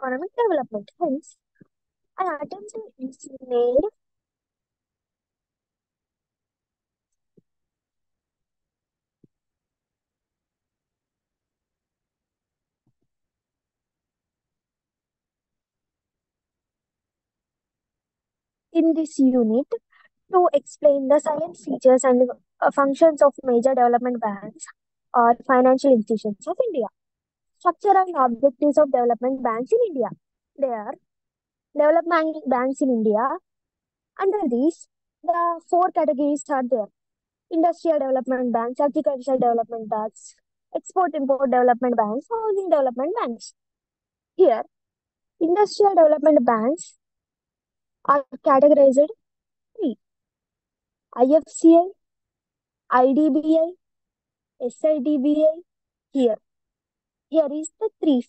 economic development. Hence, an attempt is made in this unit to explain the silent features and functions of major development banks or financial institutions of India. Structure and objectives of development banks in India. They are development banks in India. Under these, the four categories are there: industrial development banks, agricultural development banks, export import development banks, housing development banks. Here, industrial development banks are categorized three: IFCI, IDBI, SIDBI. Here, here is the three.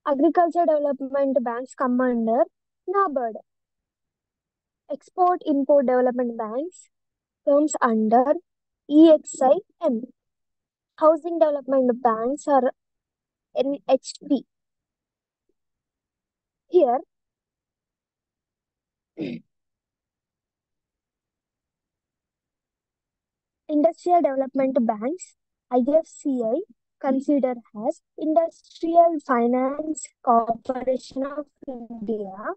Agriculture development banks come under NABARD. Export import development banks comes under EXIM. Housing development banks are NHB. Here, industrial development banks, IFCI, considered as Industrial Finance Corporation of India,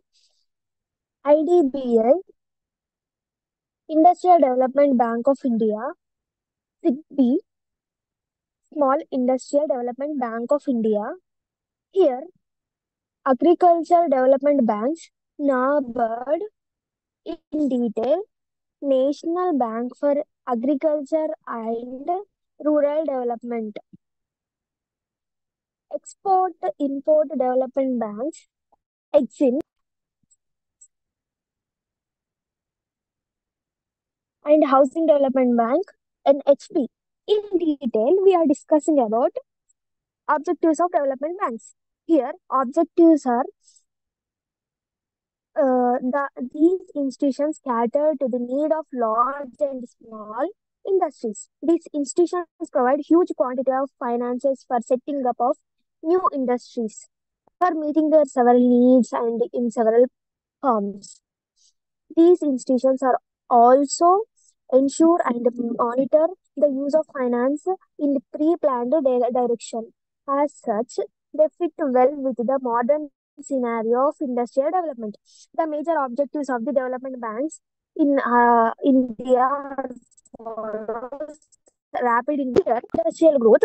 IDBI, Industrial Development Bank of India, SIDBI, Small Industrial Development Bank of India. Here, agricultural development banks, NABARD, in detail, National Bank for Agriculture and Rural Development. Export Import Development Banks, EXIM, and Housing Development Bank, NHB. In detail, we are discussing about objectives of development banks. Here, objectives are these institutions cater to the need of large and small industries. These institutions provide huge quantity of finances for setting up of new industries, for meeting their several needs and in several forms. These institutions are also ensure and monitor the use of finance in the pre-planned direction. As such, they fit well with the modern scenario of industrial development. The major objectives of the development banks in India are follows: rapid industrial growth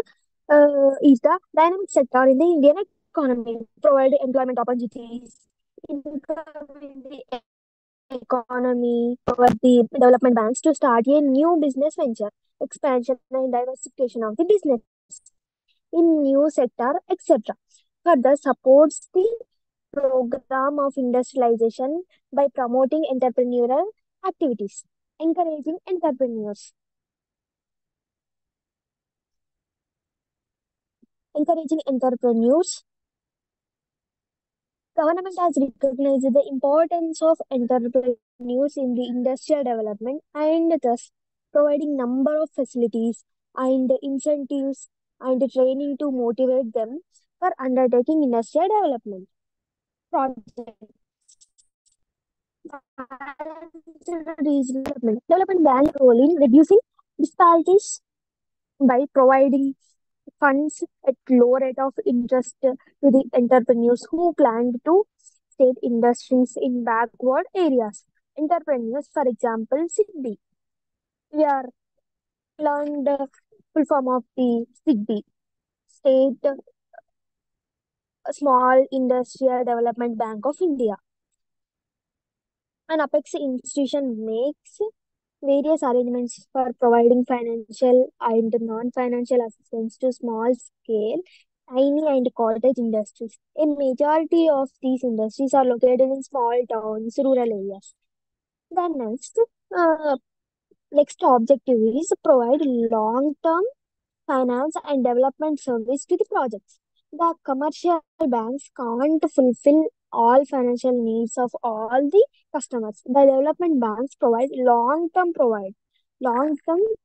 is the dynamic sector in the Indian economy, provide employment opportunities, income in the economy, for the development banks to start a new business venture, expansion and diversification of the business in new sector, etc. Further supports the program of industrialization by promoting entrepreneurial activities, encouraging entrepreneurs, encouraging entrepreneurs. Government has recognized the importance of entrepreneurs in the industrial development and thus providing number of facilities and incentives and training to motivate them for undertaking industrial development projects. Regional development bank role in reducing disparities by providing funds at low rate of interest to the entrepreneurs who planned to state industries in backward areas. Entrepreneurs, for example, SIDBI. We are learned the full form of the SIDBI, State Small Industrial Development Bank of India. An apex institution makes various arrangements for providing financial and non-financial assistance to small scale, tiny and cottage industries. A majority of these industries are located in small towns, rural areas. The uh, next objective is provide long-term finance and development service to the projects. The commercial banks can't fulfill all financial needs of all the customers. The development banks provide long-term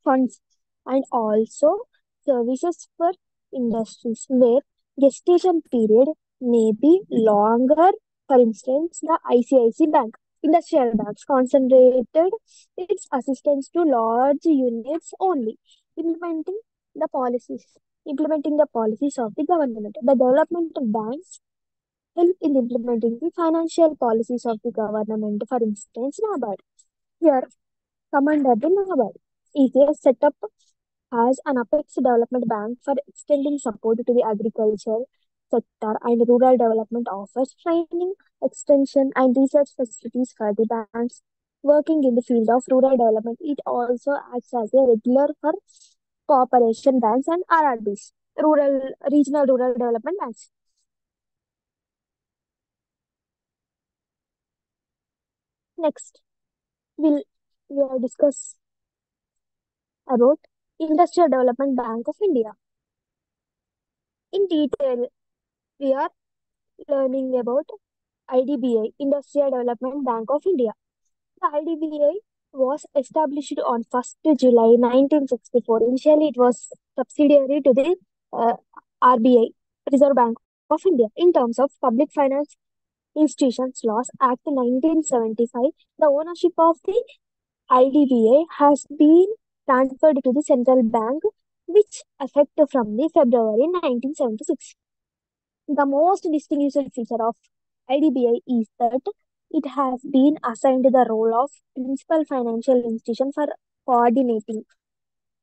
funds and also services for industries where gestation period may be longer. For instance, the ICIC Bank, industrial banks concentrated its assistance to large units only, implementing the policies, implementing the policies of the government. The developmental banks help in implementing the financial policies of the government. For instance, NABARD. Here, Commander the NABARD is a setup as an apex development bank for extending support to the agriculture sector and rural development, offers training, extension, and research facilities for the banks working in the field of rural development. It also acts as a regular for cooperation banks and RRBs, regional rural development banks. Next, we'll, we'll discuss about Industrial Development Bank of India. In detail, we are learning about IDBI, Industrial Development Bank of India. The IDBI was established on 1st July 1964. Initially, it was subsidiary to the uh, RBI, Reserve Bank of India. In terms of Public Finance Institutions Laws Act 1975, the ownership of the IDBI has been transferred to the central bank, which effect from the February 1976. The most distinguished feature of IDBI is that it has been assigned the role of principal financial institution for coordinating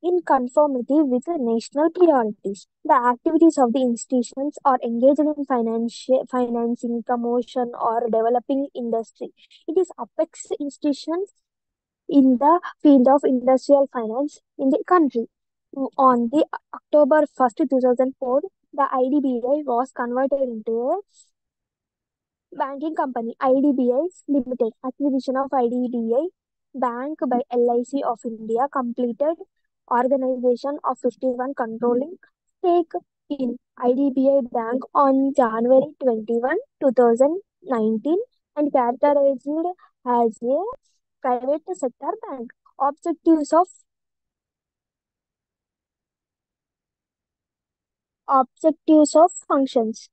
in conformity with the national priorities. The activities of the institutions are engaged in financing, promotion, or developing industry. It is apex institution in the field of industrial finance in the country. On the October 1st, 2004, the IDBI was converted into a banking company. IDBI Limited acquisition of IDBI Bank by LIC of India completed organization of 51 controlling stake in IDBI Bank on January 21, 2019 and characterized as a private sector bank. Objectives of functions.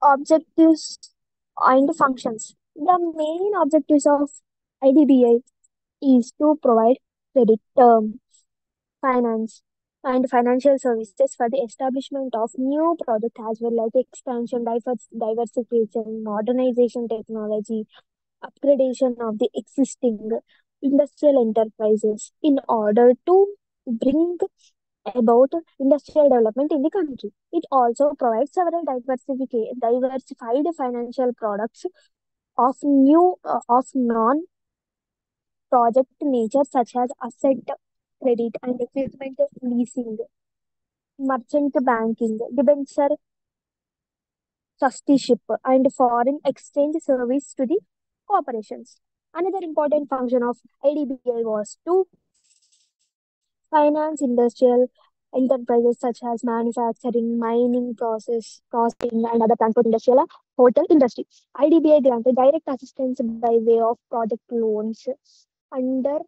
Objectives and functions. The main objectives of IDBI is to provide credit, finance, and financial services for the establishment of new projects as well as expansion, diversification, modernization technology, upgradation of the existing industrial enterprises in order to bring about industrial development in the country. It also provides several diversified financial products of non-project nature such as asset credit and equipment leasing, merchant banking, debenture trusteeship, and foreign exchange service to the corporations. Another important function of IDBI was to finance industrial enterprises such as manufacturing, mining, processing, and other transport industrial hotel industry. IDBI granted direct assistance by way of project loans, under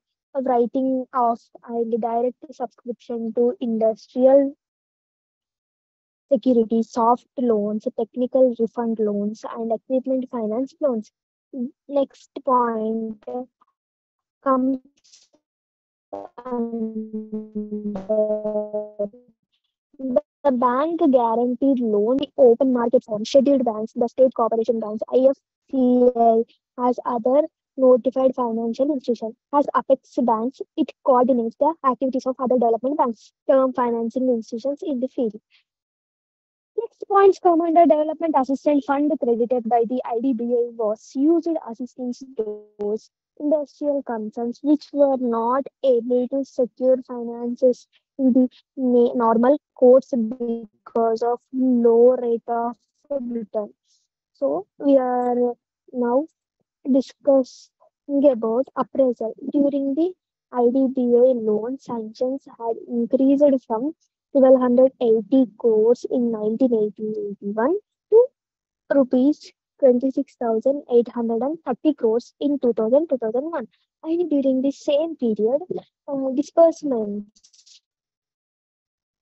writing off, and direct subscription to industrial securities, soft loans, technical refund loans, and equipment finance loans. Next point comes under the bank guaranteed loan, the open market form, scheduled banks, the state corporation banks, IFCI, as other notified financial institutions. As Apex banks, it coordinates the activities of other development banks, term financing institutions in the field. Next points come under development assistance fund credited by the IDBI was used assistance those industrial concerns which were not able to secure finances in the normal courts because of low rate of return. So we are now discussing about appraisal. During the IDBI loan sanctions had increased from 1280 crores in 1981 to rupees 26,830 crores in 2001. And during the same period,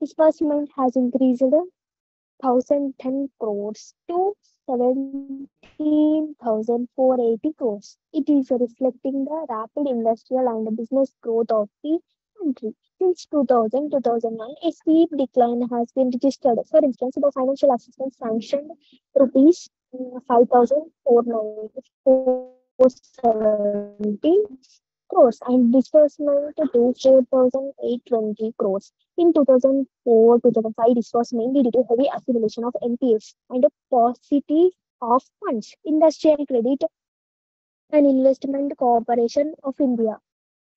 disbursement has increased 1,010 crores to 17,480 crores. It is reflecting the rapid industrial and business growth of the country. Since 2001, a steep decline has been registered. For instance, the financial assistance sanctioned rupees 5,470 crores and disbursement to 4,820 crores. In 2004-2005, this was mainly due to heavy accumulation of NPAs and a paucity of funds. Industrial Credit and Investment Corporation of India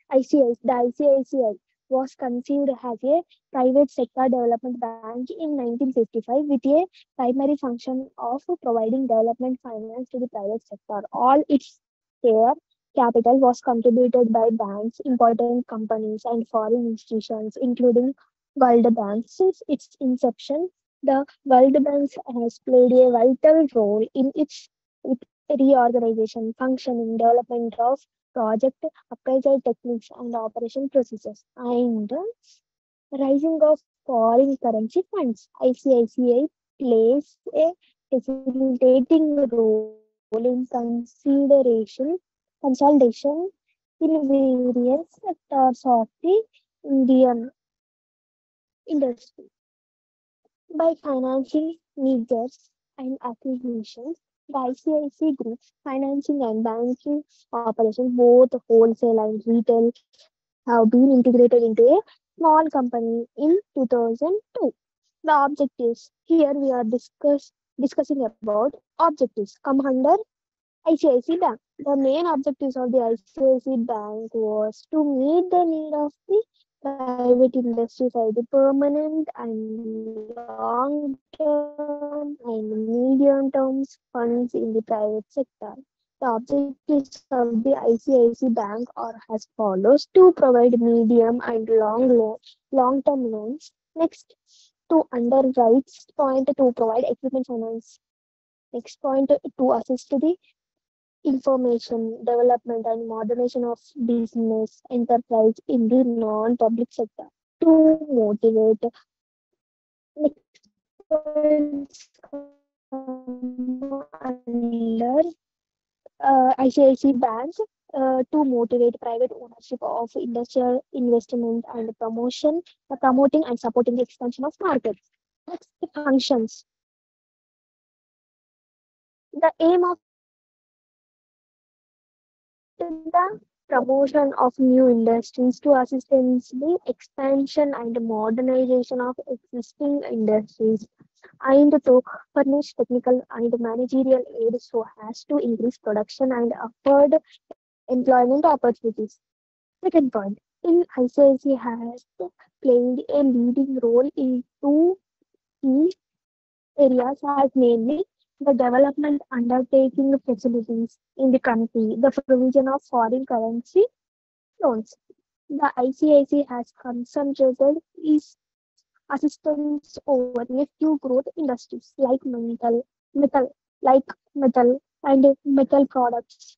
the ICICI was conceived as a private sector development bank in 1955 with a primary function of providing development finance to the private sector. All its share capital was contributed by banks, important companies, and foreign institutions, including World Bank. Since its inception, the World Bank has played a vital role in its reorganization, functioning, development of project appraisal techniques and operation procedures, and rising of foreign currency funds. ICICI plays a facilitating role in consolidation in various sectors of the Indian industry by financing mergers and acquisitions. The ICICI Group's financing and banking operations, both wholesale and retail, have been integrated into a small company in 2002. The objectives here we are discussing about objectives come under ICICI Bank. The main objectives of the ICICI Bank was to meet the need of the private industry for the permanent and long-term and medium-term funds in the private sector. The objectives of the ICICI Bank are as follows: to provide medium and long-term loans. Next, to underwrite point to provide equipment finance. Next point to assist the information development and modernization of business enterprise in the non-public sector. To motivate next points come under ICICI Bank to motivate private ownership of industrial investment and promoting and supporting the expansion of markets. Next, functions. The aim of ICICI Bank is to promote the promotion of new industries, to assist in the expansion and modernization of existing industries, and to furnish technical and managerial aid so as to increase production and afford employment opportunities. Second point, in ICICI has played a leading role in two key areas as namely the development undertaking facilities in the country, the provision of foreign currency loans. The ICICI has concentrated its assistance over a few growth industries metal, like metal and metal products,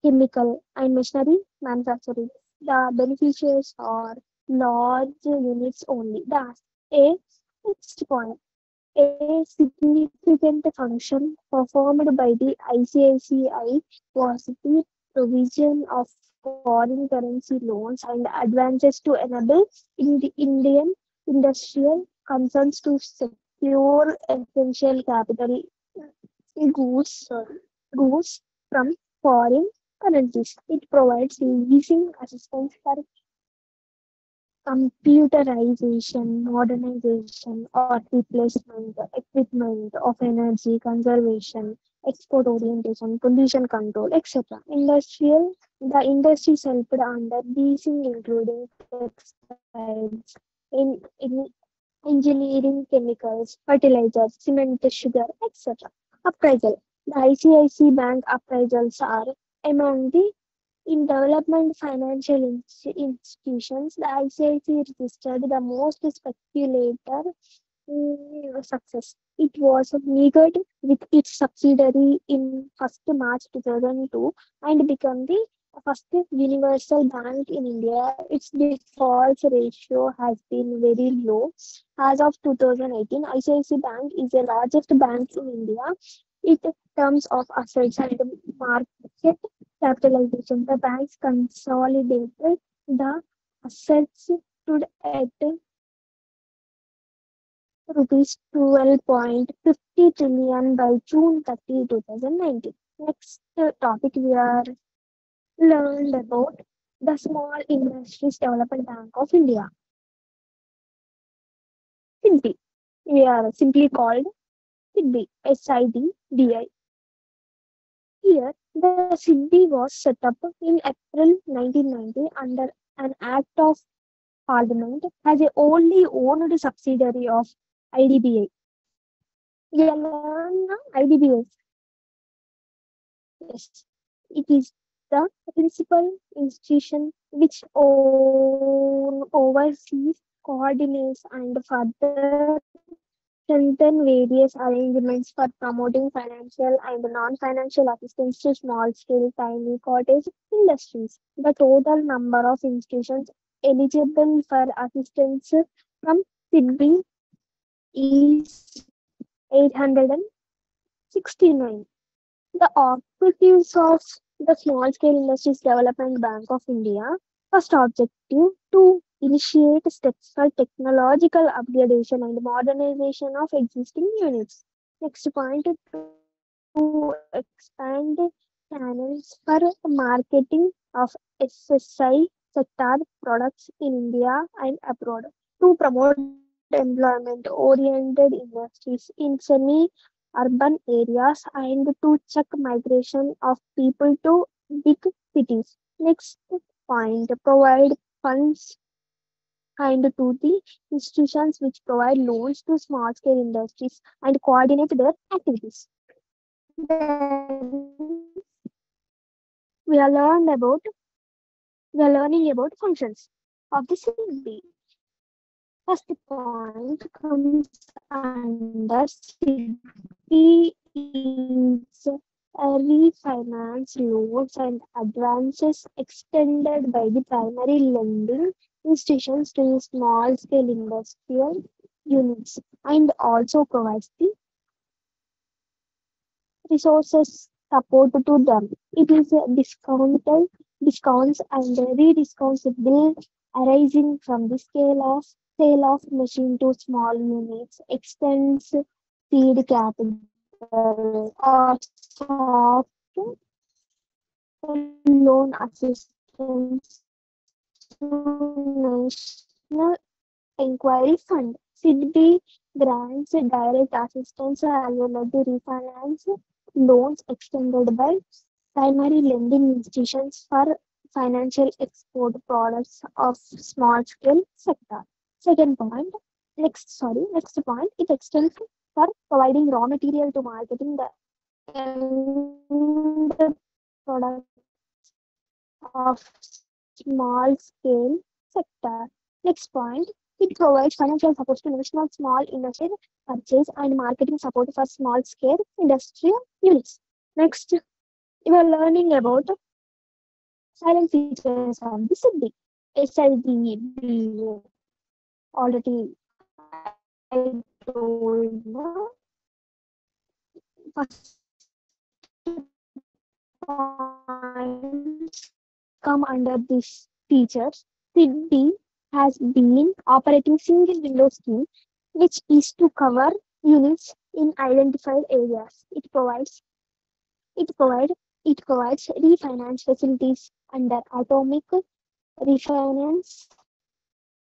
chemical and machinery manufacturing. The beneficiaries are large units only. That's a next point. A significant function performed by the ICICI was the provision of foreign currency loans and advances to enable in the Indian industrial concerns to secure essential capital goods from foreign currencies. It provides leasing assistance for computerization, modernization, or replacement, equipment of energy conservation, export orientation, pollution control, etc. The industry helped under leasing, including textiles, in engineering, chemicals, fertilizers, cement, sugar, etc. Appraisal. The ICICI Bank appraisals are among the in development financial institutions, the ICICI registered the most speculator success. It was merged with its subsidiary in 1st March 2002 and became the first universal bank in India. Its default ratio has been very low. As of 2018, ICICI Bank is the largest bank in India. In terms of assets and market capitalization, the banks consolidated the assets stood at rupees 12.50 trillion by June 30, 2019. Next topic we are learned about the Small Industries Development Bank of India, SIDBI. We are simply called SIDBI, SIDBI. Here, the SIDBI was set up in April 1990 under an act of Parliament as a wholly owned subsidiary of IDBI. We are learn IDBI. Yes, it is the principal institution which oversees, coordinates, and further strengthen various arrangements for promoting financial and non-financial assistance to small-scale, tiny cottage industries. The total number of institutions eligible for assistance from SIDBI is 869. The objectives of the Small Scale Industries Development Bank of India. First objective to initiate steps for technological upgradation and modernization of existing units. Next point to expand channels for marketing of SSI sector products in India and abroad. To promote employment-oriented industries in semi-urban areas and to check migration of people to big cities. Next point, provide funds and to the institutions which provide loans to small scale industries and coordinate their activities. Then we are learned about we are learning about functions of the CB. First point comes under CB is refinance loans and advances extended by the primary lending institutions to small scale industrial units and also provides the resources support to them. It is a discounts and rediscounts bill arising from the scale of sale of machine to small units, extends seed capital or soft loan assistance to National Enquiry Fund. SIDBI grants direct assistance as well as the refinance loans extended by primary lending institutions for financial export products of small scale sector. Second point, next point, it extends for providing raw material to marketing the end products of small scale sector. Next point, it provides financial support to national small industry purchase and marketing support for small scale industrial units. Next, you are learning about silent features of the SIDBI. SIDB already I told no. First points come under these features. SIDBI has been operating single window scheme, which is to cover units in identified areas. It provides it provides refinance facilities under atomic refinance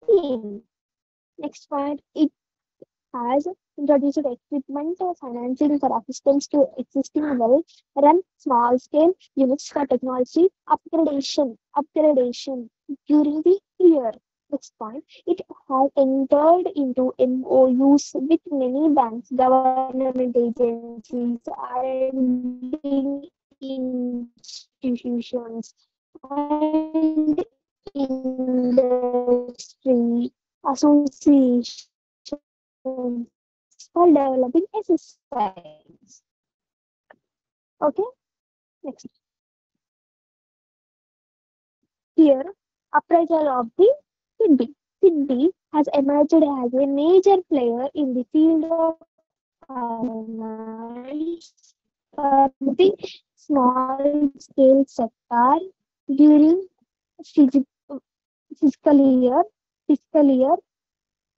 scheme. Next point, it has introduced equipment financing for assistance to existing well-run small-scale units for technology upgradation during the year. Next point, it has entered into MOUs with many banks, government agencies, and institutions, and industry associations for developing exercise. Okay, next. Here, appraisal of the Sydney. Sydney has emerged as a major player in the field of finance for the small-scale sector during physi- fiscal year fiscal year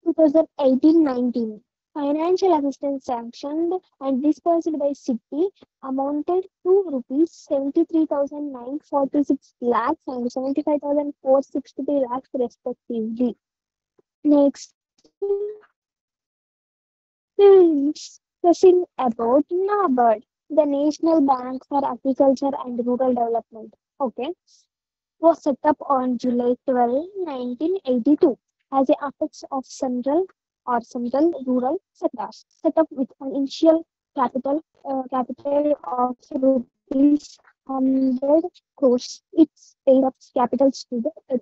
2018-19. Financial assistance sanctioned and disbursed by Citi amounted to rupees 73,946 lakhs and 75,463 lakhs respectively. Next, we will discussing about NABARD, the National Bank for Agriculture and Rural Development. Okay, was set up on July 12, 1982 as a apex of central rural sectors, set up with an initial capital of rupees 100 crores. Its paid up capital stood at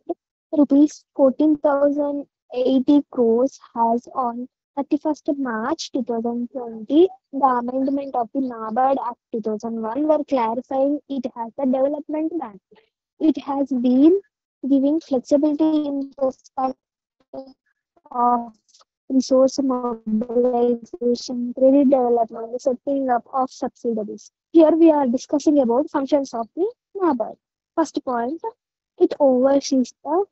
rupees 14,080 crores as on 31st March 2020. The amendment of the NABARD Act 2001 were clarifying it as a development bank. It has been giving flexibility in respect of resource mobilization, credit development, the setting up of subsidiaries. Here we are discussing about functions of the NABARD. First point, it oversees the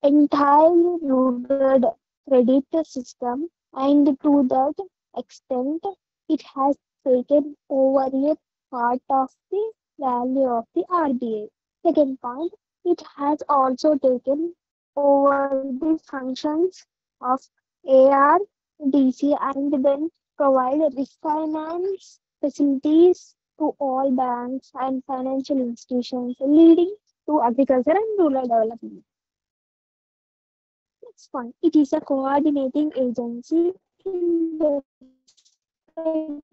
entire rural credit system, and to that extent, it has taken over a part of the value of the RBA. Second point, it has also taken over the functions of ARDC and then provide refinance facilities to all banks and financial institutions, leading to agriculture and rural development. Next one, it is a coordinating agency in respect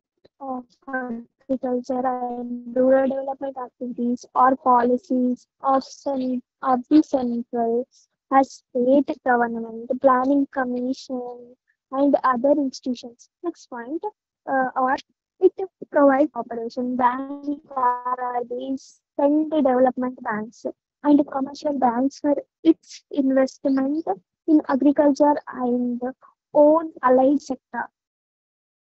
of agriculture and rural development activities or policies of the central as state government, planning commission, and other institutions. Next point, or it provides operation bank RRBs, and development banks, and commercial banks for its investment in agriculture and own allied sector.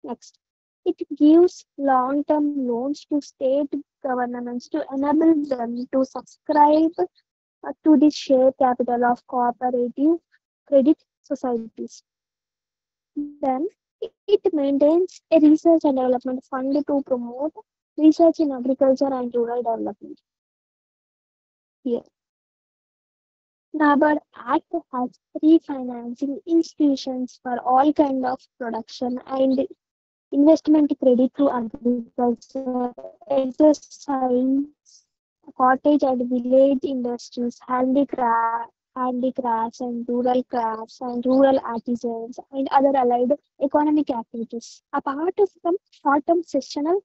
Next, it gives long-term loans to state governments to enable them to subscribe to the share capital of cooperative credit societies. Then, it maintains a research and development fund to promote research in agriculture and rural development. Here, NABARD Act has refinancing institutions for all kind of production and investment credit to agriculture, exercise, cottage and village industries, handicrafts and rural crafts and rural artisans and other allied economic activities. Apart from short-term seasonal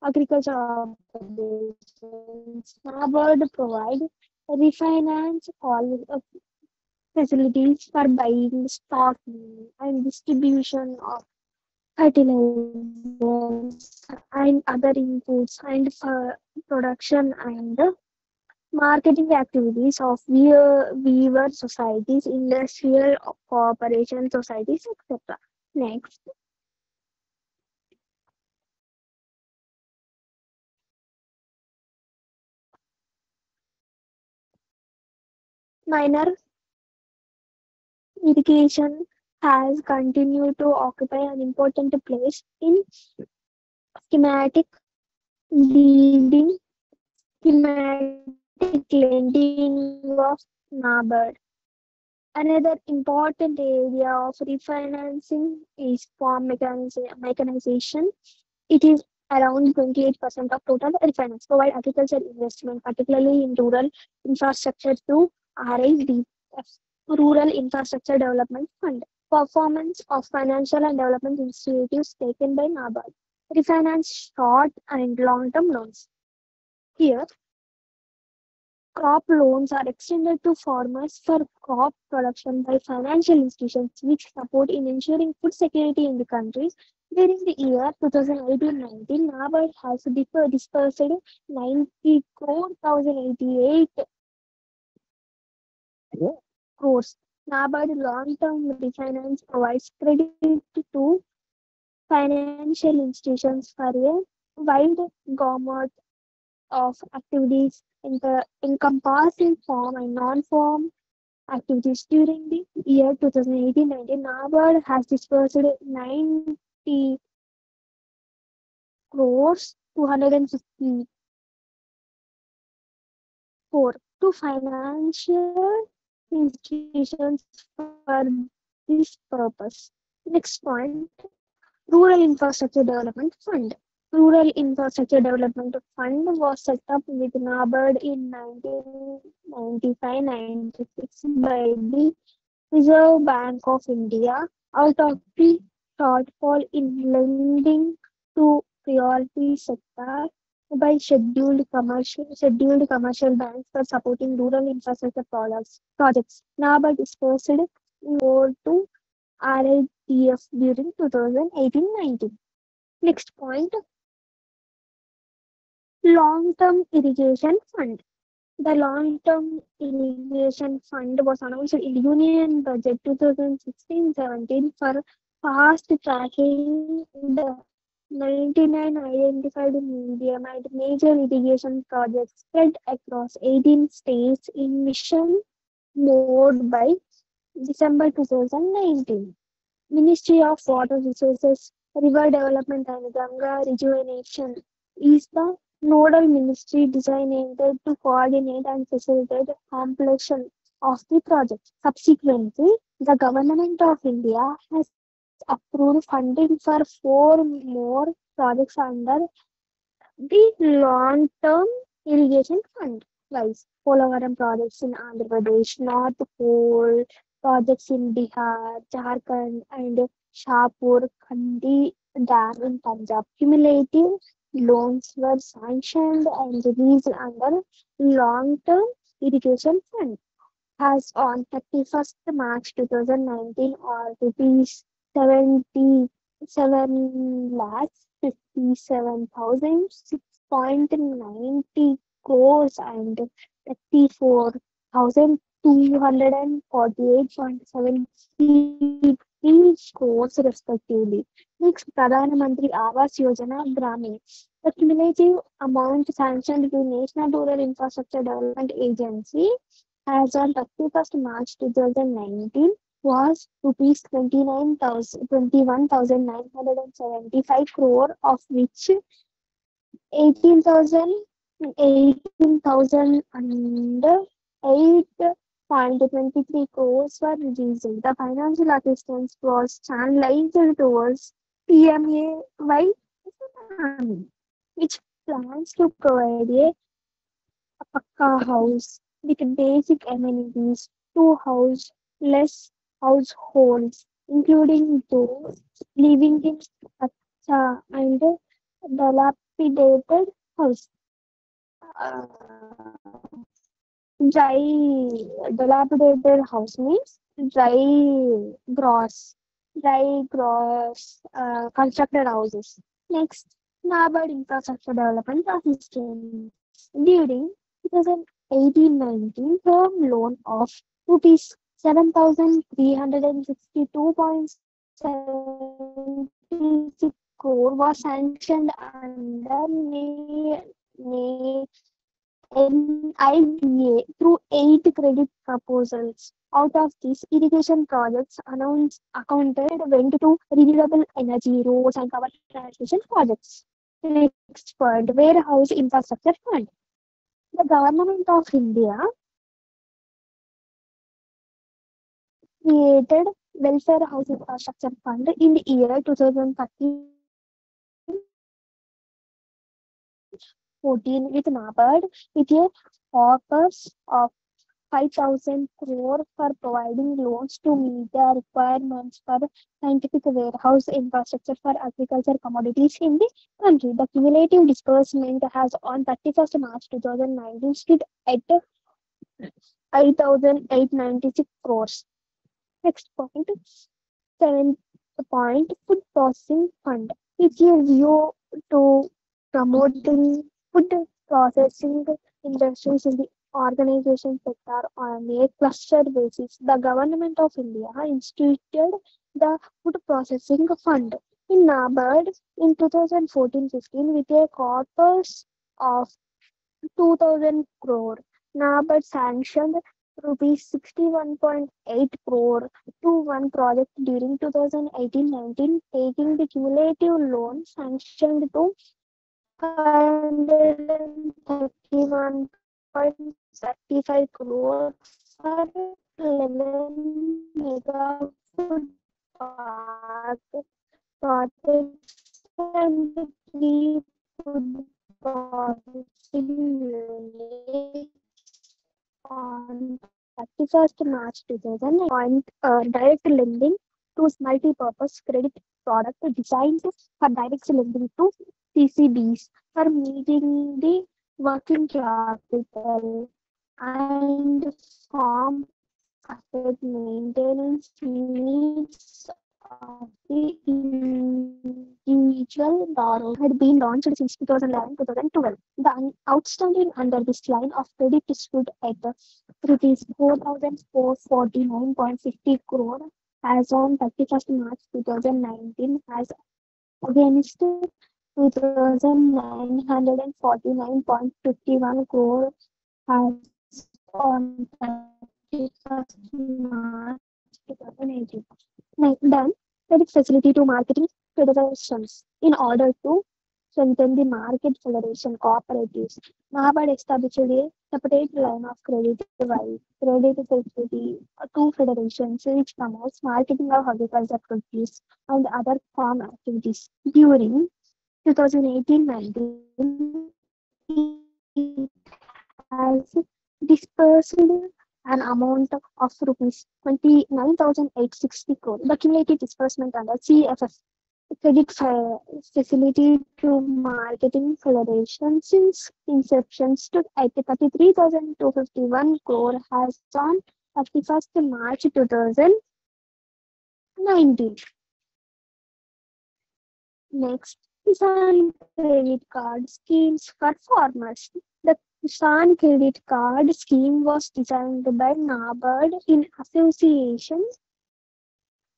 agriculture operations, NABARD provide facilities for buying, stocking, and distribution of fertilizers and other inputs and for production and marketing activities of weaver societies, industrial cooperation societies, etc. Next, minor irrigation has continued to occupy an important place in schematic leading schematic lending of NABARD. Another important area of refinancing is farm mechanization. It is around 28% of total refinance. Provide agriculture investment, particularly in rural infrastructure through RIDF, Rural Infrastructure Development Fund. Performance of financial and development initiatives taken by NABARD. Refinance short and long-term loans. Here, crop loans are extended to farmers for crop production by financial institutions which support in ensuring food security in the country. During the year 2018-19, NABARD has dispersed 94,088 crores. NABARD long-term refinance provides credit to financial institutions for a wide gamut of activities encompassing firm and non-firm activities. During the year 2018-19, NABARD has dispersed 90 crores 254 to financial institutions for this purpose. Next point, Rural Infrastructure Development Fund. Rural Infrastructure Development Fund was set up with NABARD in 1995-96 by the Reserve Bank of India out of the shortfall in lending to priority sector by scheduled commercial banks for supporting rural infrastructure projects. NABARD dispersed more to RITF during 2018-19. Next point, long-term irrigation fund. The long-term irrigation fund was announced in the Union Budget 2016-17 for fast-tracking the 99 identified medium and major irrigation projects spread across 18 states in mission mode by December 2019. Ministry of Water Resources, River Development and Ganga Rejuvenation is the nodal ministry designated to coordinate and facilitate the completion of the project. Subsequently, the Government of India has approved funding for four more projects under the long-term irrigation fund wise. Polavaram projects in Andhra Pradesh, North Pole projects in Bihar, Jharkhand, and Shahpur Khandi Dam in Punjab. Cumulative loans were sanctioned and released under long-term irrigation fund has on 31st March 2019 or rupees 77 lakhs 57,006.90 crores and 34,248.73 crores respectively. Next, Pradhan Mantri Awas Yojana Gramin. The cumulative amount sanctioned to National Rural Infrastructure Development Agency as on 31st March 2019 was rupees 21,975 crore, of which 18,000 and 8.23 crores were released. The financial assistance was channelized towards PMAY tsunami, which plans to provide a Pakka house with basic amenities to house less households, including those living in Kacha and dilapidated house. Uh, Dry dilapidated house means gross, constructed houses. Next, NABARD Infrastructure Development Assistance. During 2018-19, term loan of rupees 7,362.76 crore was sanctioned under NIDA through 8 credit proposals. Out of these, irrigation projects announced accounted went to renewable energy, roads, and power transmission projects. Next point, Warehouse Infrastructure Fund. The Government of India created Welfare House Infrastructure Fund in the year 2013-14 with NABARD with a focus of 5,000 crore for providing loans to meet the requirements for scientific warehouse infrastructure for agriculture commodities in the country. The cumulative disbursement has on 31st March 2019 stood at 5,896 crores. Next point, 7. point, food processing fund. It's a view to promoting food processing industries in the organization sector on a cluster basis. The government of India instituted the food processing fund in NABARD in 2014-15 with a corpus of 2,000 crore. NABARD sanctioned rupees 61.8 crore to one project during 2018-19, taking the cumulative loan sanctioned to 531.35 crore for 11 mega food park projects and 3 food processing units on 31st March 2009. Direct lending to multi-purpose credit product designed for direct lending to CCBs for meeting the working capital and farm asset maintenance needs of the individual borrower had been launched since 2011-2012. The outstanding under this line of credit stood at rupees 4,449.50 crore as on 31st March 2019 as against 2,949.51 crore as on 31st March 2018. Then, credit facility to marketing federations in order to strengthen the market federation cooperatives. NABARD established a separate line of credit wide credit facility to federations which promotes marketing of agriculture produce and other farm activities. During 2018-19, it has dispersed an amount of rupees 29,860 crore. The cumulative disbursement under CFF facility to marketing federation since inception stood at 33,251 crore as on 31st March 2019. Next, Kisan Credit Card schemes for farmers. The Kisan Credit Card scheme was designed by NABARD in association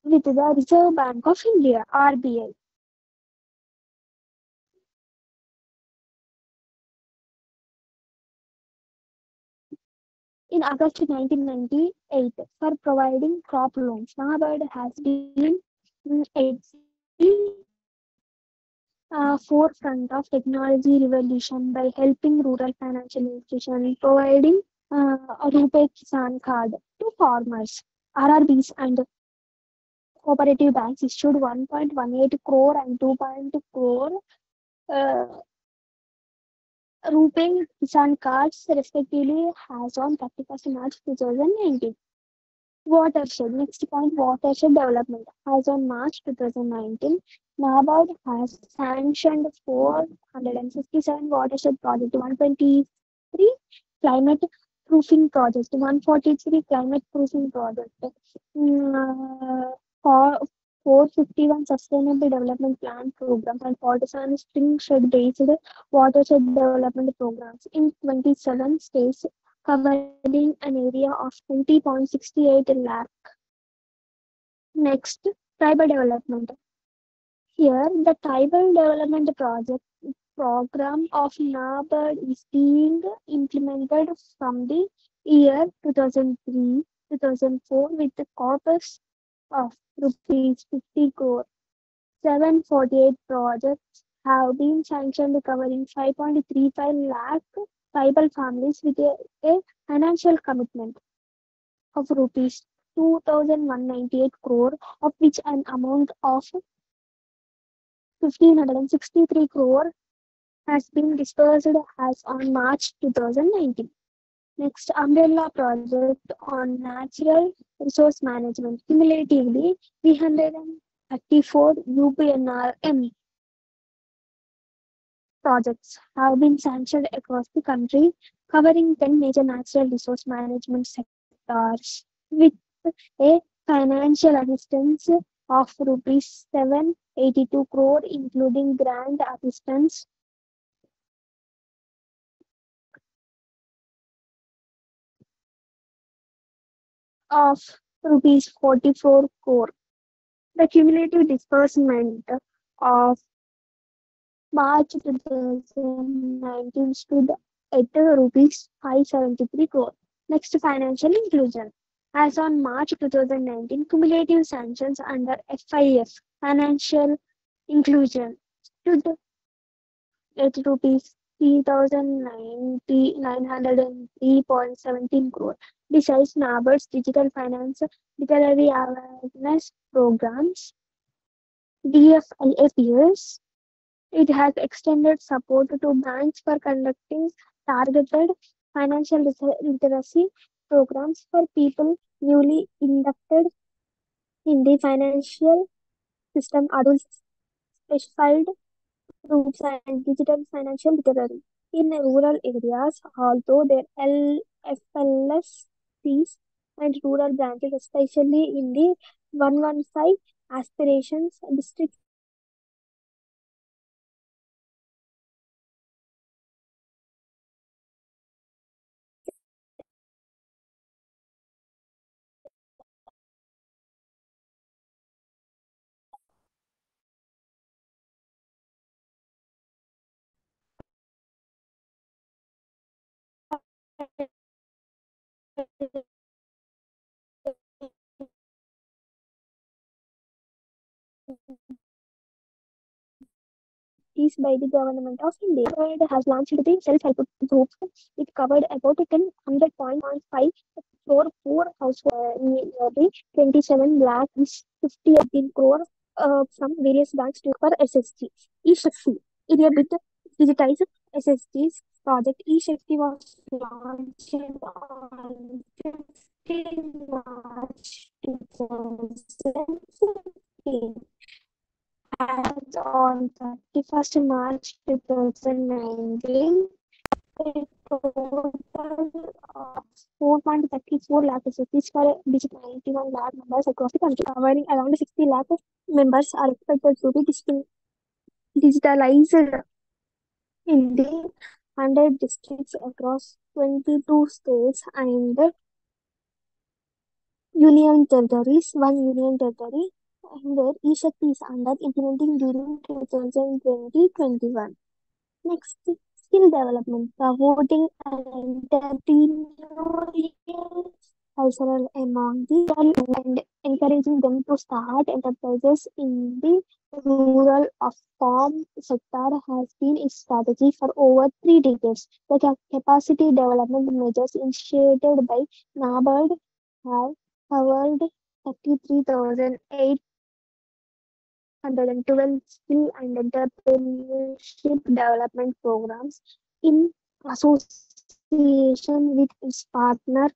with the Reserve Bank of India (RBI). In August 1998, for providing crop loans, NABARD has been at the forefront of technology revolution by helping rural financial institutions providing a Rupee Kisan card to farmers. RRBs and cooperative banks issued 1.18 crore and 2.0 crore uh, Rupee Kisan cards respectively as on 31st March 2019. Watershed. Next point, watershed development. As on March 2019, NABARD has sanctioned 457 watershed projects, 123 climate proofing projects, 143 climate proofing projects, for 451 sustainable development plan programs, and 47 spring shed based watershed development programs in 27 states covering an area of 20.68 lakh. Next, tribal development. Here, the tribal development project program of NABARD is being implemented from the year 2003-2004 with the corpus of rupees 50 crore. 748 projects have been sanctioned covering 5.35 lakh tribal families with a financial commitment of rupees 2,198 crore, of which an amount of 1,563 crore has been dispersed as on March 2019. Next, umbrella project on natural resource management. Cumulatively, 334 UPNRM projects have been sanctioned across the country, covering 10 major natural resource management sectors, with a financial assistance of rupees 782 crore, including grant assistance of rupees 44 crore. The cumulative disbursement of March 2019 stood at rupees 573 crore. Next, financial inclusion. As on March 2019, cumulative sanctions under FIF, financial inclusion, stood at rupees 3,903.17 crore. Besides NABARD's digital finance literary awareness programs, DFLAPS, it has extended support to banks for conducting targeted financial literacy programs for people newly inducted in the financial system, adults, specified groups, and digital financial literacy. In rural areas, although their LFLSCs and rural branches, especially in the 115 aspirations districts, is by the government of India. It has launched the self-help group. It covered about 100.5 crore poor households, nearly 27 lakh, 50 crore from various banks to per SSG. E-Shakti. In a bit digitized SSG's project, E-Shakti was launched on 15 March 2015. As on 31st March 2019, a total of 4.34 lakh SSPs for digital 91 lakh members across the country, covering around 60 lakh members are expected to be digitalized in the 100 districts across 22 states and union territories, one union territory, where E-Shakti is under implementing during 2020-21. Next, skill development, promoting entrepreneurial cultural among the young and encouraging them to start enterprises in the rural of farm sector has been its strategy for over 3 decades. The capacity development measures initiated by NABARD have covered 33,812 skill and entrepreneurship development programs in association with its partner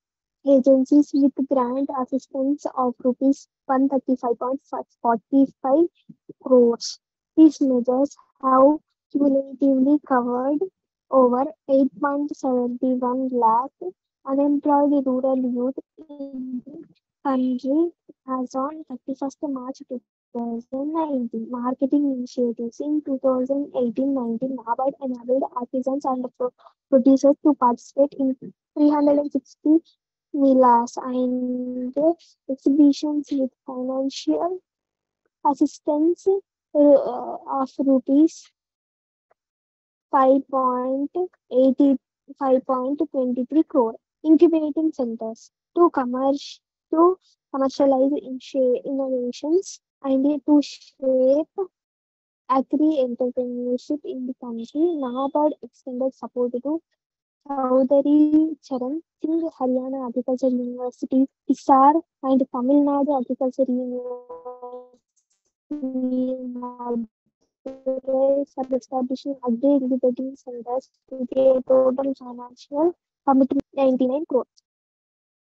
agencies with grant assistance of rupees 135.45 crores. These measures have cumulatively covered over 8.71 lakh unemployed rural youth in the country as on 31st March 2019. Marketing initiatives in 2018-19, NABARD enabled artisans and producers to participate in 360 villas and exhibitions with financial assistance of rupees 5.80 5.23 crore. Incubating centers to commercialize innovations and to shape agri-entrepreneurship in the country. NABARD extended support to Chaudhary Charan Singh Haryana Agriculture University, Hisar, and Tamil Nadu Agriculture University for establishing agri-incubating centers with a total financial commitment 99 crore.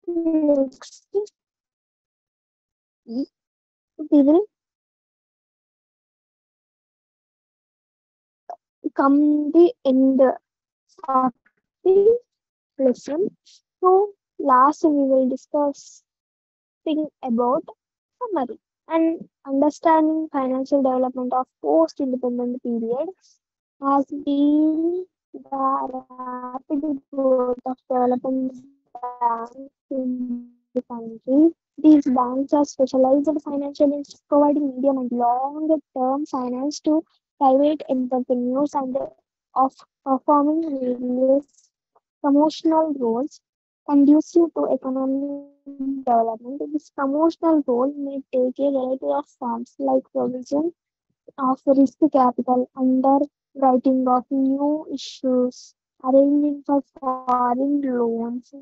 Next, we will come the end of the lesson. So, last we will discuss thing about summary. And understanding financial development of post-independent period has been the rapid growth of development banks in the country. These banks are specialized financial institutions providing medium and long-term finance to private entrepreneurs and of performing various promotional roles conducive to economic development. This promotional role may take a variety of forms like provision of risk capital, underwriting of new issues, arranging for foreign loans,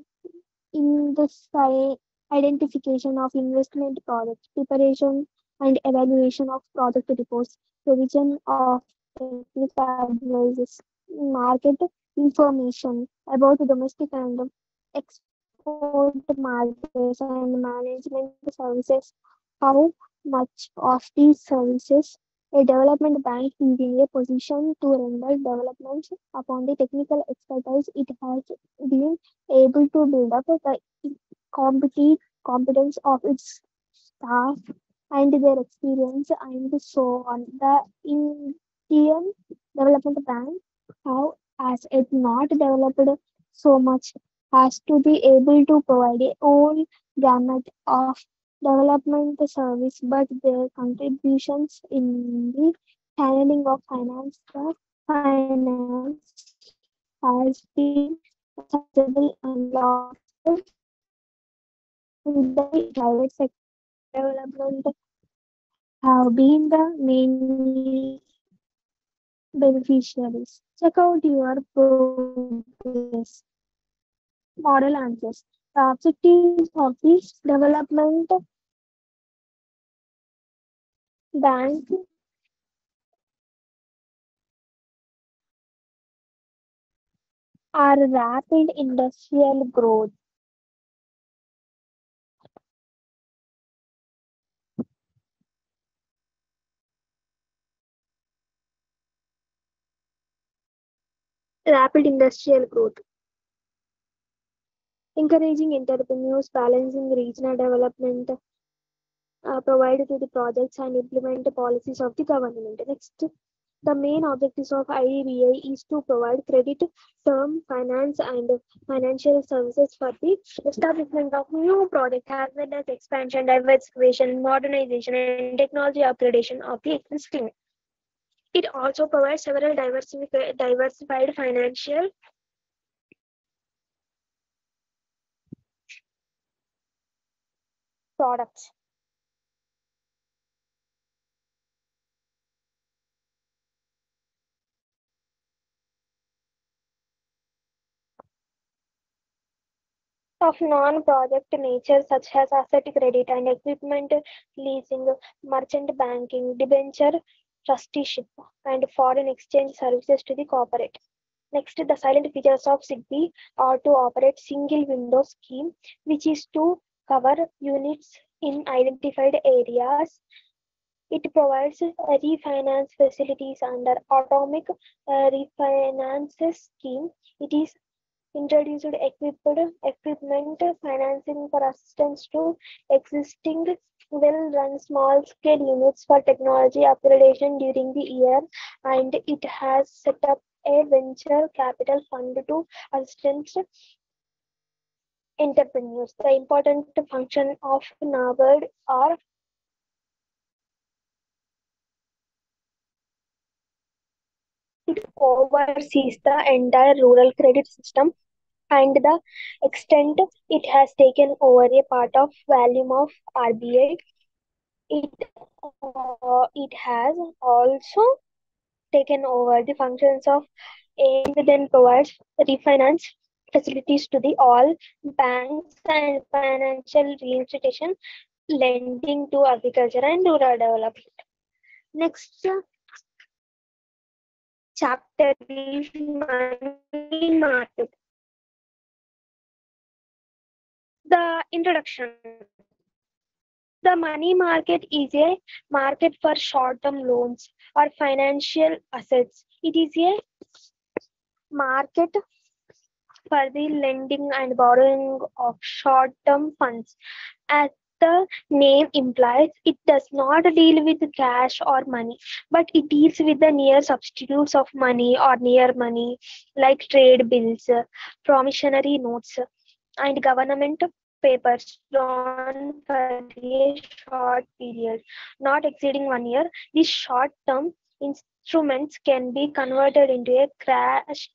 in the identification of investment projects, preparation and evaluation of project reports, provision of technical advices, market information about domestic and export markets and management services. How much of these services a development bank is in a position to render developments upon the technical expertise it has been able to build up the competence of its staff and their experience and so on. The Indian Development Bank have as it not developed so much as to be able to provide a whole gamut of development service, but their contributions in the handling of finance has been sizable and large in the private sector development have been the many beneficiaries. Check out your progress model answers. The objectives of the development bank are rapid industrial growth, rapid industrial growth, encouraging entrepreneurs, balancing regional development, provide to the projects and implement the policies of the government. Next, the main objectives of IDBI is to provide credit, term finance, and financial services for the establishment of new projects as well as expansion, diversification, modernization, and technology upgradation of the existing. It also provides several diversified financial products. Of non-project nature such as asset credit and equipment leasing, merchant banking, debenture trusteeship, and foreign exchange services to the corporate. Next, the silent features of SIGBI are to operate single window scheme, which is to cover units in identified areas. It provides refinance facilities under Atomic Refinance Scheme. It is introduced equipment financing for assistance to existing well-run small-scale units for technology upgradation during the year, and it has set up a venture capital fund to assist entrepreneurs. The important function of NABARD are it oversees the entire rural credit system and the extent it has taken over a part of volume of RBI. It has also taken over the functions of and then provides refinance facilities to the all banks and financial institutions lending to agriculture and rural development. Next chapter is money market. The introduction. The money market is a market for short-term loans or financial assets. It is a market for the lending and borrowing of short-term funds. As the name implies, it does not deal with cash or money, but it deals with the near substitutes of money or near money, like trade bills, promissory notes, and government papers drawn for a short period, not exceeding 1 year. These short term instruments can be converted into a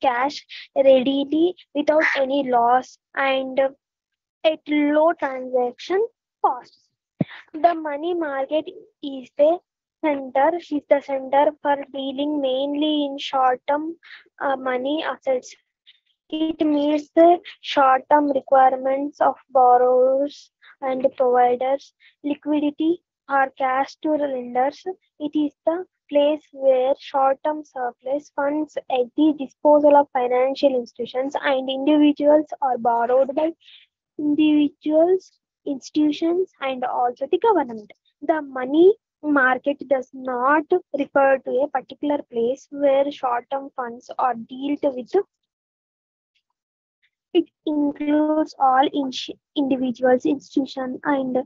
cash readily without any loss and at low transaction costs. The money market is the center for dealing mainly in short-term money assets. It meets the short-term requirements of borrowers and providers, liquidity or cash to lenders. It is the place where short-term surplus funds at the disposal of financial institutions and individuals are borrowed by individuals, institutions, and also the government. The money market does not refer to a particular place where short term funds are dealt with. It includes all individuals, institutions, and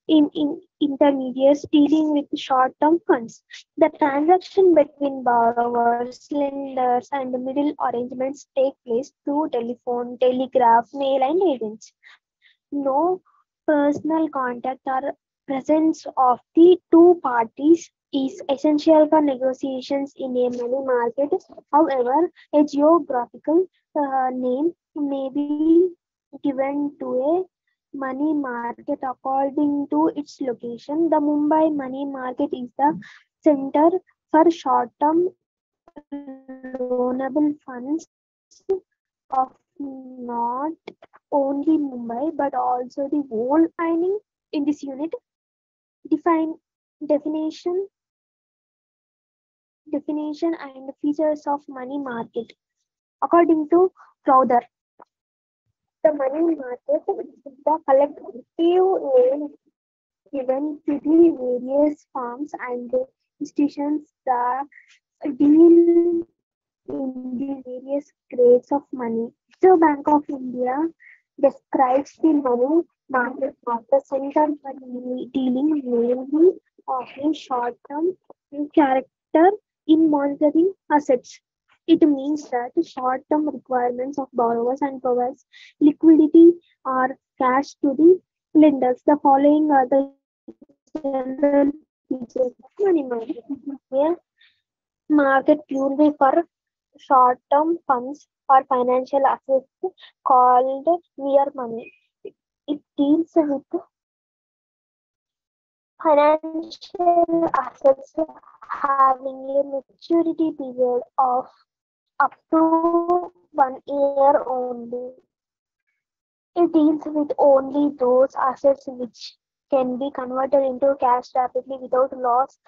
intermediaries dealing with short term funds. The transaction between borrowers, lenders, and middle arrangements take place through telephone, telegraph, mail, and agents. No personal contact or presence of the two parties is essential for negotiations in a money market. However, a geographical name may be given to a money market according to its location. The Mumbai money market is the center for short-term loanable funds of not only Mumbai but also the whole mining in this unit. Define definition definition and features of money market. According to Crowther, the money market is the collective name given to the various firms and institutions that deal in the various grades of money. Reserve Bank of India describes the money market as the center for dealing mainly of a short-term character in monetary assets. It means that short-term requirements of borrowers and provides liquidity or cash to the lenders. The following are the general features of money market. A market purely for short-term funds or financial assets called mere money. It deals with financial assets having a maturity period of up to 1 year only. It deals with only those assets which can be converted into cash rapidly without loss.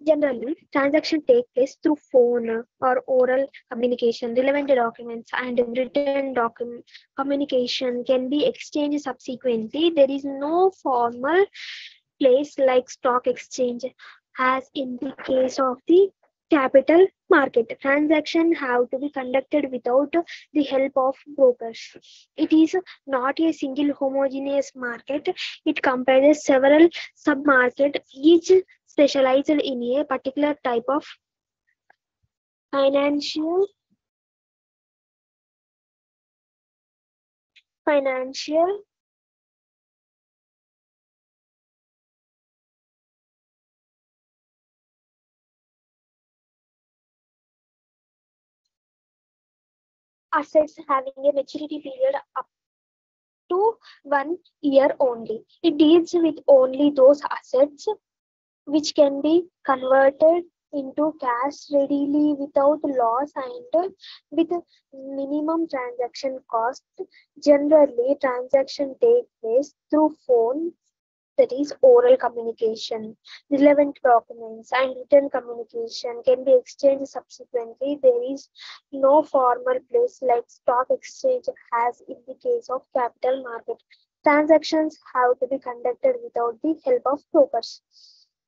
Generally, transactions take place through phone or oral communication. Relevant documents and written communication can be exchanged subsequently. There is no formal place like stock exchange as in the case of the capital market. Transactions have to be conducted without the help of brokers. It is not a single homogeneous market. It comprises several sub-markets, each specialized in a particular type of financial financial assets having a maturity period up to 1 year only. It deals with only those assets which can be converted into cash readily without loss and with minimum transaction cost. Generally, transaction take place through phone, that is oral communication. Relevant documents and written communication can be exchanged subsequently. There is no formal place like stock exchange as in the case of capital market. Transactions have to be conducted without the help of brokers.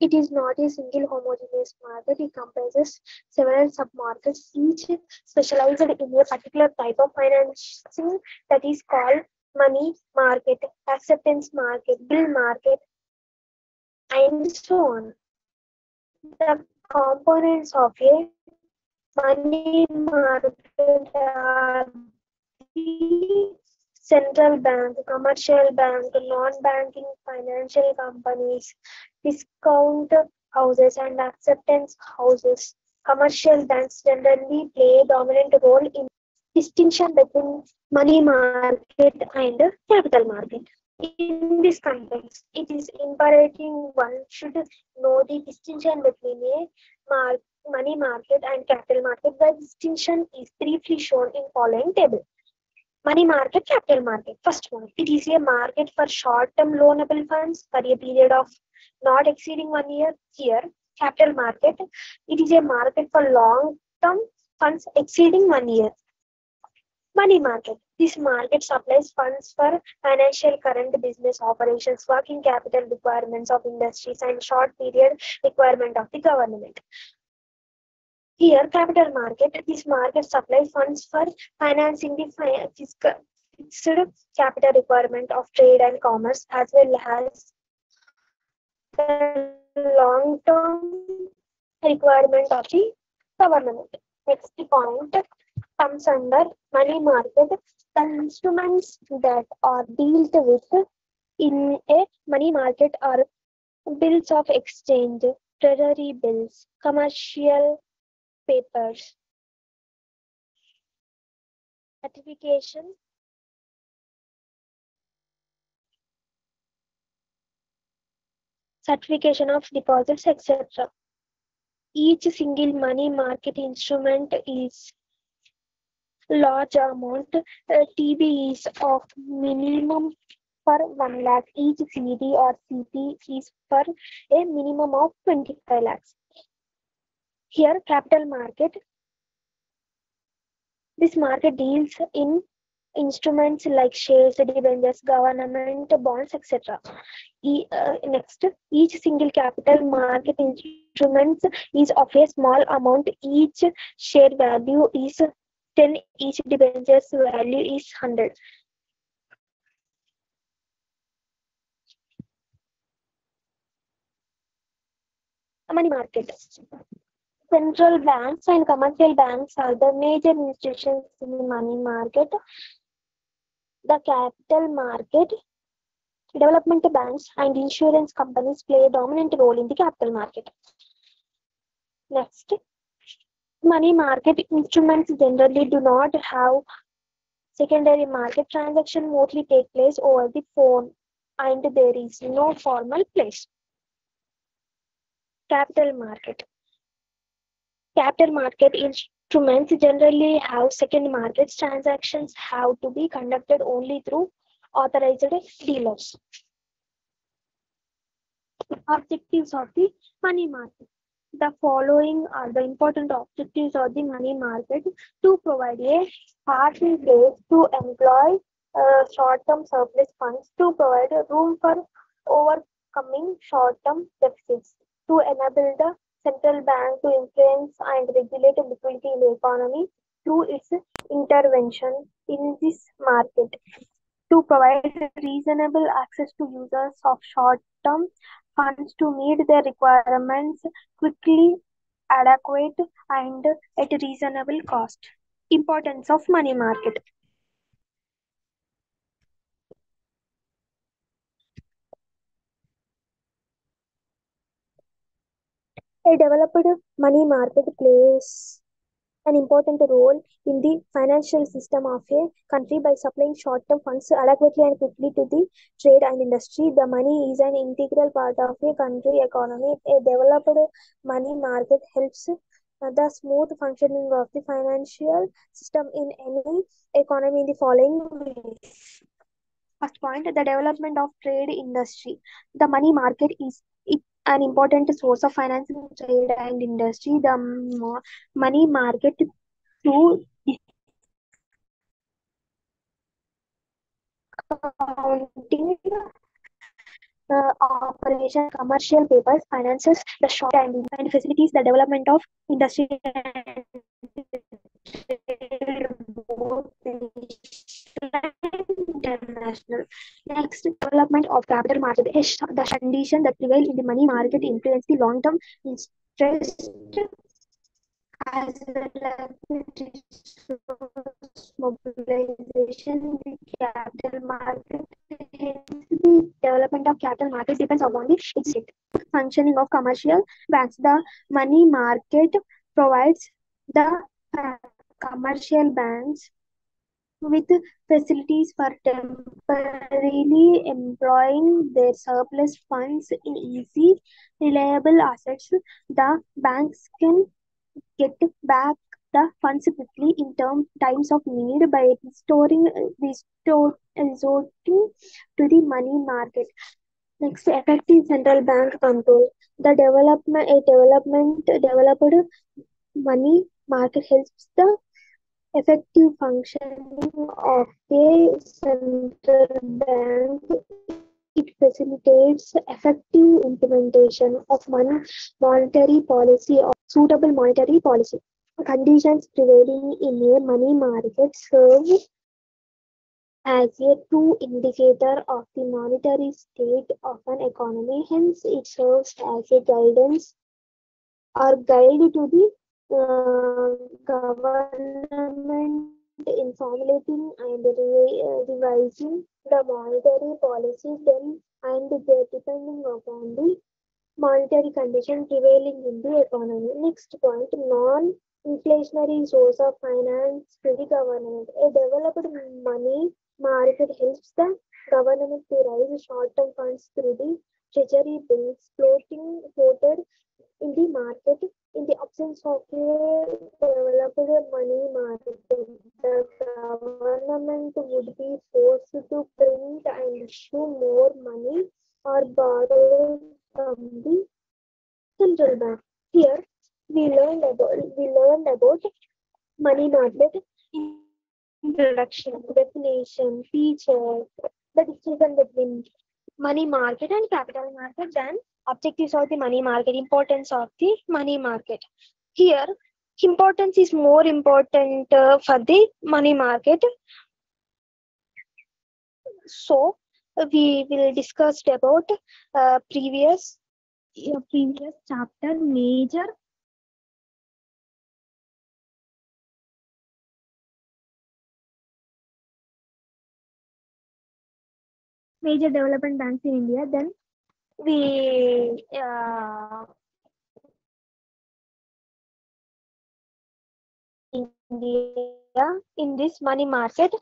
It is not a single homogeneous market. It comprises several sub-markets, each specialized in a particular type of financing, that is called money market, acceptance market, bill market, and so on. The components of a money market are the central bank, commercial bank, non-banking financial companies, discount houses and acceptance houses. Commercial banks generally play a dominant role in distinction between money market and capital market. In this context, it is imperative one should know the distinction between a mar- money market and capital market. The distinction is briefly shown in following table. Money market, capital market. First one, it is a market for short-term loanable funds for a period of not exceeding 1 year. Here, capital market, it is a market for long-term funds exceeding 1 year. Money market. This market supplies funds for financial current business operations, working capital requirements of industries, and short period requirement of the government. Here, capital market. This market supplies funds for financing the fixed capital requirement of trade and commerce, as well as the long-term requirement of the government. Next point comes under money market. The instruments that are dealt with in a money market are bills of exchange, treasury bills, commercial papers, certification, certification of deposits, etc. Each single money market instrument is large amount. TB is of minimum for 1 lakh. Each CD or CP is for a minimum of 25 lakhs. Here, capital market. This market deals in instruments like shares, debentures, government bonds, etc. Next, each single capital market instruments is of a small amount. Each share value is 10. Each debentures value is 100. Money market. Central banks and commercial banks are the major institutions in the money market. The capital market, development banks, and insurance companies play a dominant role in the capital market. Next, money market instruments generally do not have secondary market. Transactions mostly take place over the phone and there is no formal place. Capital market. Capital market instruments generally have second markets. Transactions have to be conducted only through authorized dealers. Objectives of the money market. The following are the important objectives of the money market: to provide a party base to employ short-term surplus funds, to provide room for overcoming short-term deficits, to enable the central bank to influence and regulate liquidity in the economy through its intervention in this market, to provide reasonable access to users of short-term funds to meet their requirements quickly, adequate, and at a reasonable cost. Importance of money market. A developed money market plays an important role in the financial system of a country by supplying short-term funds adequately and quickly to the trade and industry. The money is an integral part of a country economy. A developed money market helps the smooth functioning of the financial system in any economy in the following ways. First point, the development of trade industry. The money market is an important source of financing trade and industry. The money market through discounting operations, commercial papers, finances, the short and facilities the development of industry and trade both international. Next, development of capital market. The condition that prevail in the money market influence the long-term interest as well as the resource mobilization in the capital market. Hence, the development of capital market depends upon the existing functioning of commercial banks. The money market provides the commercial banks with facilities for temporarily employing their surplus funds in easy, reliable assets. The banks can get back the funds quickly in times of need by resorting to the money market. Next, effective central bank control. Developed money market helps the effective functioning of a central bank. It facilitates effective implementation of monetary policy or suitable monetary policy. Conditions prevailing in a money market serve as a true indicator of the monetary state of an economy. Hence, it serves as a guidance or guide to the government in formulating and revising the monetary policy then and depending upon the monetary condition prevailing in the economy. Next point, non-inflationary source of finance to the government. A developed money market helps the government to raise short-term funds through the treasury bills floated in the market. In the absence of a developed money market, the government would be forced to print and issue more money or borrow from the central bank. Here we learned about money market introduction, definition, features, the distinction between money market and capital market, then objectives of the money market, importance of the money market. Here, importance is more important for the money market. So, we will discuss about previous chapter major development banks in India. Then we India in this money market.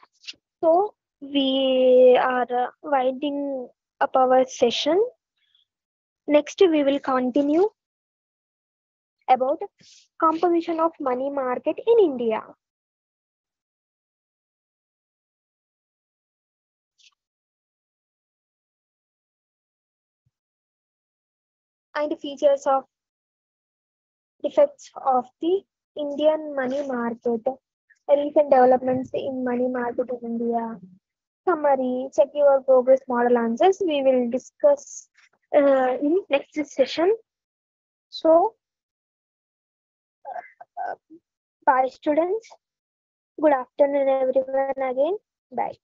So we are winding up our session. Next, we will continue about composition of money market in India. And features of defects of the Indian money market. Recent developments in money market in India. Summary, check your progress model answers. We will discuss in next session. So, bye students. Good afternoon everyone again. Bye.